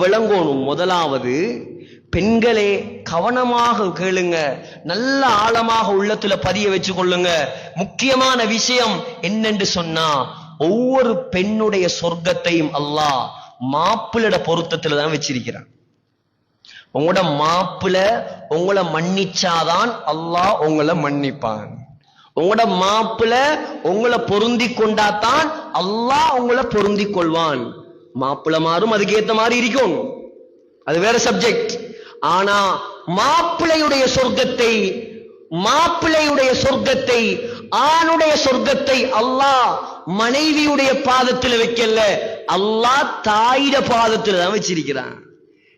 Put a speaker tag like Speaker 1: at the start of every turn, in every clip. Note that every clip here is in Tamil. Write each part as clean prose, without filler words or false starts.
Speaker 1: விளங்கணும். முதலாவது, பெண்களே கவனமாக கேளுங்க, நல்ல ஆழமாக உள்ளத்துல பதிய வச்சு கொள்ளுங்க. முக்கியமான விஷயம் என்னென்று சொன்னா, ஒவ்வொரு பெண்ணுடைய சொர்க்கத்தையும் அல்லாஹ் மாப்பிள்ளட பொருத்தத்துல தான் வச்சிருக்கிறான். உங்களோட மாப்பிள்ள உங்களை மன்னிச்சாதான் அல்லாஹ் உங்களை மன்னிப்பான். உங்களோட மாப்பிள்ள உங்களை பொருந்தி கொண்டாதான் அல்லாஹ் உங்களை பொருந்தி கொள்வான். மாப்பிள்ள மாறும், அதுக்கேத்த மாதிரி இருக்கும், அது வேற சப்ஜெக்ட். ஆனா மாப்பிள்ளையுடைய சொர்க்கத்தை ஆணுடைய சொர்க்கத்தை அல்லாஹ் மனைவியுடைய பாதத்தில் வைக்கல, அல்லாஹ் தாயிட பாதத்தில் தான் வச்சிருக்கிறான்.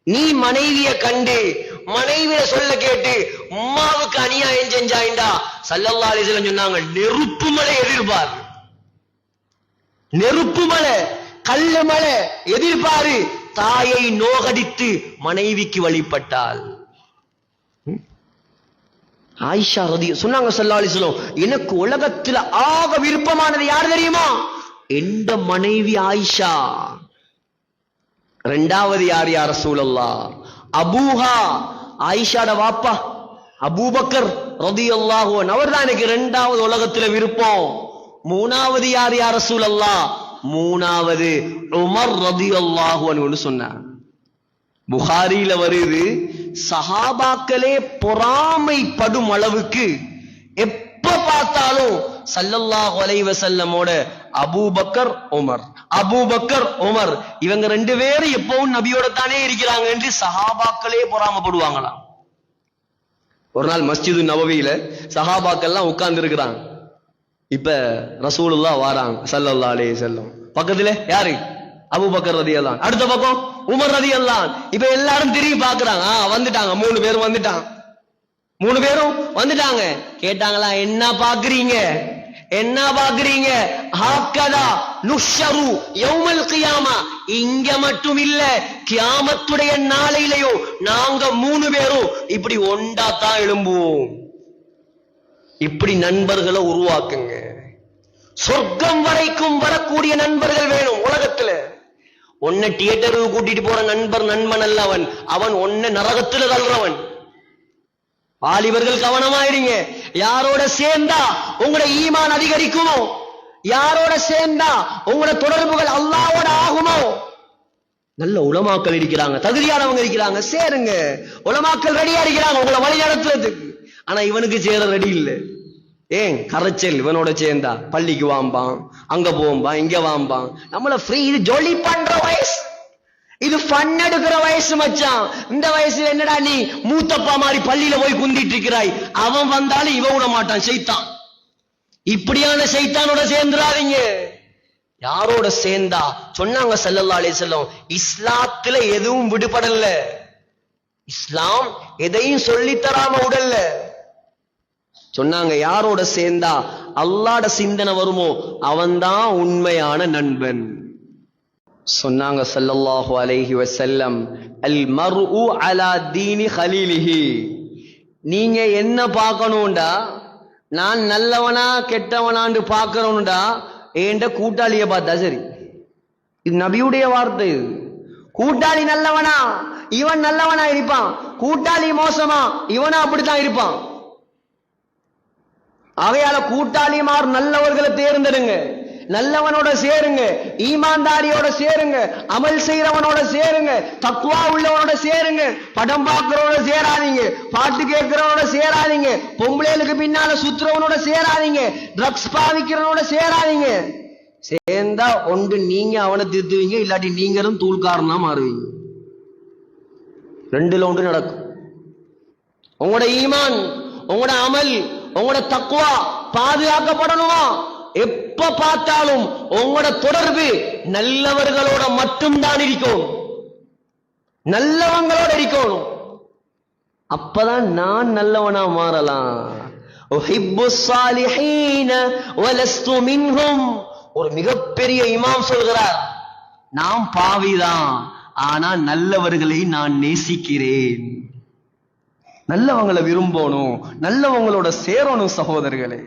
Speaker 1: நீ மனைவிய கண்டு மனைவிய சொல்ல கேட்டு உம்மாவுக்கு அநியாயம் செஞ்சாயிண்டா ஸல்லல்லாஹு அலைஹி வஸல்லம் சொன்னாங்க, நெருப்பு மலை எதிர்பார், நெருப்பு மலை, கல்லு மலை எதிர்பாரு. தாயை நோகடித்து மனைவிக்கு வழிபட்டால். ஆயிஷா சொன்னாங்க ஸல்லல்லாஹு அலைஹி வஸல்லம், எனக்கு உலகத்துல ஆக விருப்பமானது யார் தெரியுமா? எந்த மனைவி ஆயிஷா. இரண்டாவது யார் யா ரசூலல்லாஹ்? அபூஹா, ஆயிஷாட வாப்பா அபூபக்கர் ரலியல்லாஹு அன்ஹு, அவர்தான் எனக்கு இரண்டாவது உலகத்துல விருப்பம். மூணாவது யார் யா ரசூலல்லாஹ்? மூணாவது உமர் ரலியல்லாஹு அன்ஹு சொன்னார். புகாரியில வருது, சஹாபாக்களே பொறாமைப்படும் அளவுக்கு எப்ப பார்த்தாலும் ஸல்லல்லாஹு அலைஹி வஸல்லமோட அபூபக்கர் உமர் இவங்க ரெண்டு பேரும் எப்பவும் நபியோட தானே இருக்கிறாங்க என்று சஹாபாக்களே பொறாமப்படுவாங்களாம். ஒரு நாள் மஸ்ஜிது நபவியில சஹாபாக்கள்லாம் உட்கார்ந்து இருக்கிறாங்க. இப்ப ரசூலுல்லாஹ் வாராங்க ஸல்லல்லாஹு அலைஹி வஸல்லம். பக்கத்துல யாரு? அபூபக்கர் ரலியல்லாஹு, அடுத்த பக்கம் உமர் ரலியல்லாஹு. இப்ப எல்லாரும் திரும்பி பாக்குறாங்க, வந்துட்டாங்க, மூணு பேரும் வந்துட்டாங்க. கேட்டாங்களா, என்ன பாக்குறீங்க? ஹாக்கதா நுஷ்ஷரு யௌமல் கியாமா, இங்க மட்டும் இல்ல கியாமத்துடைய நாளையிலயோ நாங்க மூணு பேரும் இப்படி ஒண்டா தான் எழும்புவோம். இப்படி நண்பர்களை உருவாக்குங்க. சொர்க்கம் வரைக்கும் வரக்கூடிய நண்பர்கள் வேணும் உலகத்துல. ஒன்ன தியேட்டருக்கு கூட்டிட்டு போற நண்பன் அல்ல அவன் ஒன்ன நரகத்துல தள்ளுறவன். வாலிபர்கள் கவனமாயிருங்க. யாரோட சேர்ந்தா உங்களோட ஈமான் அதிகரிக்குமோ, யாரோட சேர்ந்தா உங்களோட தொடர்புகள் அல்லாஹ்வோட ஆகுமோ. நல்ல உலமாக்கள் இருக்கிறாங்க, தகுதியானவங்க இருக்கிறாங்க, சேருங்க. உலமாக்கள் ரெடியா இருக்கிறாங்க உங்களை வழி நடத்துறதுக்கு. ஆனா இவனுக்கு சேர ரெடி இல்லை. ஏன்? கரைச்சல். இவனோட சேர்ந்தா பள்ளிக்கு வாம்பான், அங்க போம்பான், இங்க வாம்பான். நம்மள ஃப்ரீ, இது ஜொலி பண்ற வயசு, இது ஃபன் எடுக்கிற வயசு மச்சான். இந்த வயசுல என்னடா நீ மூத்தப்பா மாதிரி பள்ளியில போய் குந்திட்டு இருக்கிறாய்? அவன் வந்தாலும் இவன் விட மாட்டான், சைத்தான். இப்படியான சைத்தானோட சேர்ந்துடாதீங்க. யாரோட சேர்ந்தா சொன்னாங்க ஸல்லல்லாஹு அலைஹி வஸல்லம், இஸ்லாத்துல எதுவும் விடுபடல, இஸ்லாம் எதையும் சொல்லித்தராம உடல்ல. சொன்னாங்க, யாரோட சேர்ந்தா அல்லாஹ்ட சிந்தனை வருமோ அவன்தான் உண்மையான நண்பன். சொன்னாங்க ஸல்லல்லாஹு அலைஹி வஸல்லம், அல் மர்உ அலா தீனி ஹலீலிஹி. நீங்க என்ன பார்க்கணும்டா, நான் நல்லவனா கெட்டவனான்னு பார்க்கணும்டா ஏண்ட கூட்டாளிய பார்த்தா சரி. இது நபியுடைய வார்த்தை. கூட்டாளி நல்லவனா இவன் நல்லவனா இருப்பான், கூட்டாளி மோசமா இவனா அப்படித்தான் இருப்பான். ஆகையால கூட்டாளிமார் நல்லவர்களை தேர்ந்தெடுங்க, நல்லவனோட சேருங்க, ஈமான்தாரியோட சேருங்க, அமல் செய்யறவனோட சேருங்க, தக்வா உள்ளவனோட சேருங்க. படம் பார்க்கிறவனோட சேராதீங்க, பாட்டு கேட்கிறவனோட சேராதீங்க, பொம்பளைகளுக்கு பின்னால சுத்துறவனோட சேராதீங்க, ட்ரக்ஸ் பாவிக்கிறவனோட சேராதீங்க. சேர்ந்தா ஒன்று நீங்க அவனை திருத்துவீங்க, இல்லாட்டி நீங்களும் தூள்காரனா மாறுவீங்க. ரெண்டுல ஒன்று நடக்கும். உங்களோட ஈமான், உங்களோட அமல், உங்களோட தக்வா பாதுகாக்கப்படணுமா? எப்ப பார்த்தாலும் உங்களோட தொடர்பு நல்லவர்களோட மட்டும்தான் இருக்கணும், நல்லவங்களோட இருக்கணும். அப்பதான் நான் நல்லவனா மாறலாம். ஒரு மிகப்பெரிய இமாம் சொல்கிறார், நான் பாவிதான், ஆனா நல்லவர்களை நான் நேசிக்கிறேன். நல்லவங்களை விரும்பணும், நல்லவங்களோட சேரணும் சகோதரர்களே.